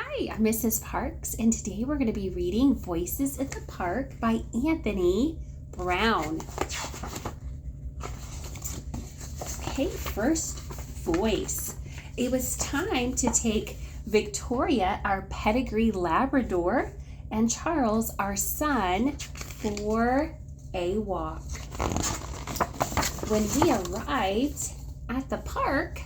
Hi, I'm Mrs. Parks, and today we're going to be reading Voices in the Park by Anthony Brown. Okay, first voice. It was time to take Victoria, our pedigree Labrador, and Charles, our son, for a walk. When we arrived at the park,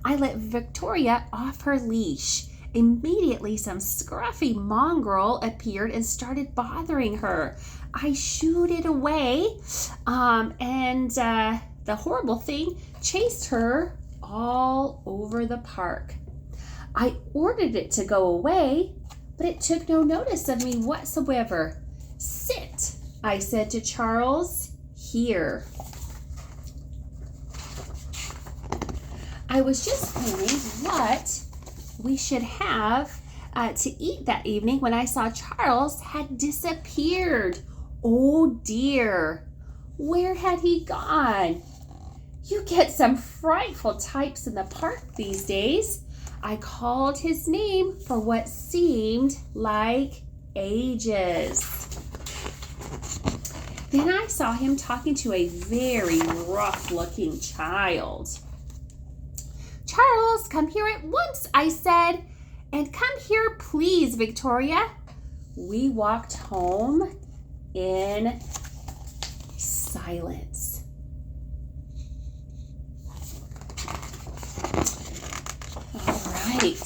I let Victoria off her leash. Immediately, some scruffy mongrel appeared and started bothering her. I shooed it away, and the horrible thing chased her all over the park. I ordered it to go away, but it took no notice of me whatsoever. "Sit," I said to Charles, "here." I was just planning what we should have to eat that evening when I saw Charles had disappeared. Oh dear, where had he gone? You get some frightful types in the park these days. I called his name for what seemed like ages. Then I saw him talking to a very rough-looking child. "Charles, come here at once," I said. "And come here, please, Victoria." We walked home in silence. All right,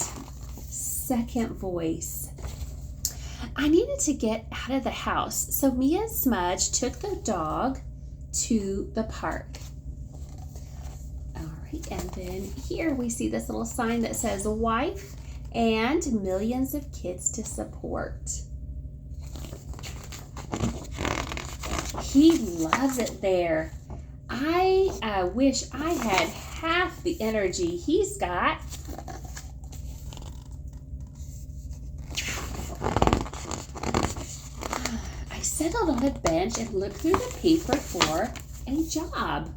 second voice. I needed to get out of the house, so me and Smudge took the dog to the park. And then here we see this little sign that says "wife and millions of kids to support." He loves it there. I wish I had half the energy he's got. I settled on a bench and looked through the paper for a job.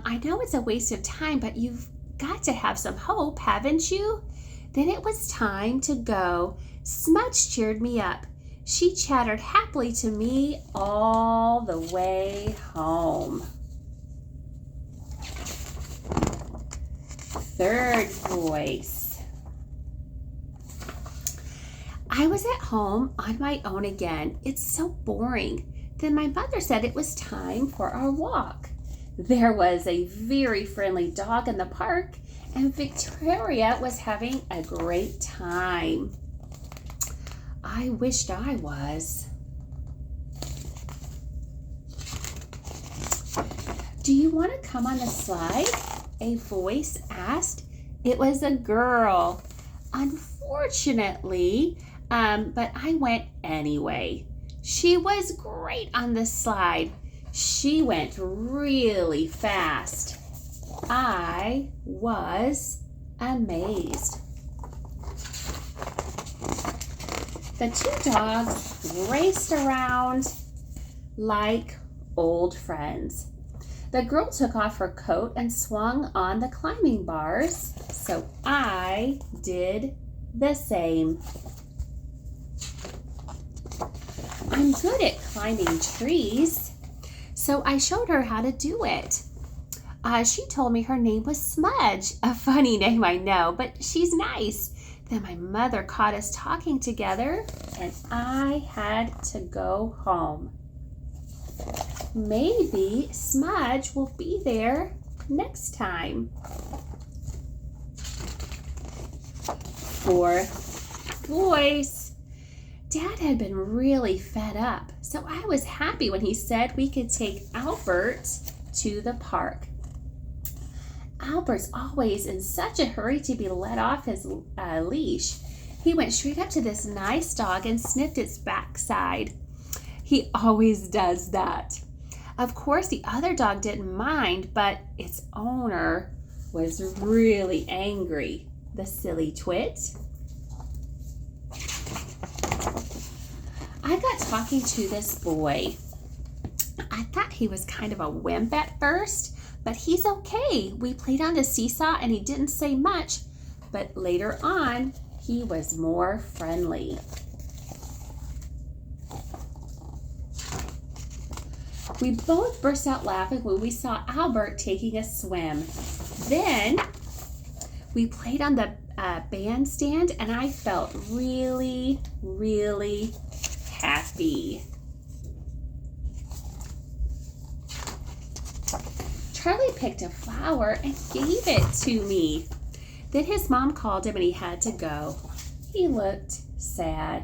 I know it's a waste of time, but you've got to have some hope, haven't you? Then it was time to go. Smudge cheered me up. She chattered happily to me all the way home. Third voice. I was at home on my own again. It's so boring. Then my mother said it was time for our walk. There was a very friendly dog in the park, and Victoria was having a great time. I wished I was. "Do you want to come on the slide?" a voice asked. It was a girl. Unfortunately, but I went anyway. She was great on the slide. She went really fast. I was amazed. The two dogs raced around like old friends. The girl took off her coat and swung on the climbing bars, so I did the same. I'm good at climbing trees, so I showed her how to do it. She told me her name was Smudge. A funny name, I know, but she's nice. Then my mother caught us talking together, and I had to go home. Maybe Smudge will be there next time. Fourth voice. Dad had been really fed up, so I was happy when he said we could take Albert to the park. Albert's always in such a hurry to be let off his leash. He went straight up to this nice dog and sniffed its backside. He always does that. Of course, the other dog didn't mind, but its owner was really angry. The silly twit. I got talking to this boy. I thought he was kind of a wimp at first, but he's okay. We played on the seesaw and he didn't say much, but later on, he was more friendly. We both burst out laughing when we saw Albert taking a swim. Then we played on the bandstand, and I felt really, really happy. Charlie picked a flower and gave it to me. Then his mom called him and he had to go. He looked sad.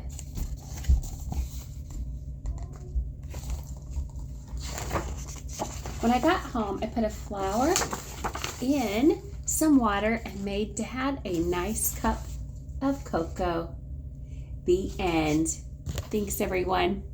When I got home, I put a flower in some water and made Dad a nice cup of cocoa. The end. Thanks, everyone.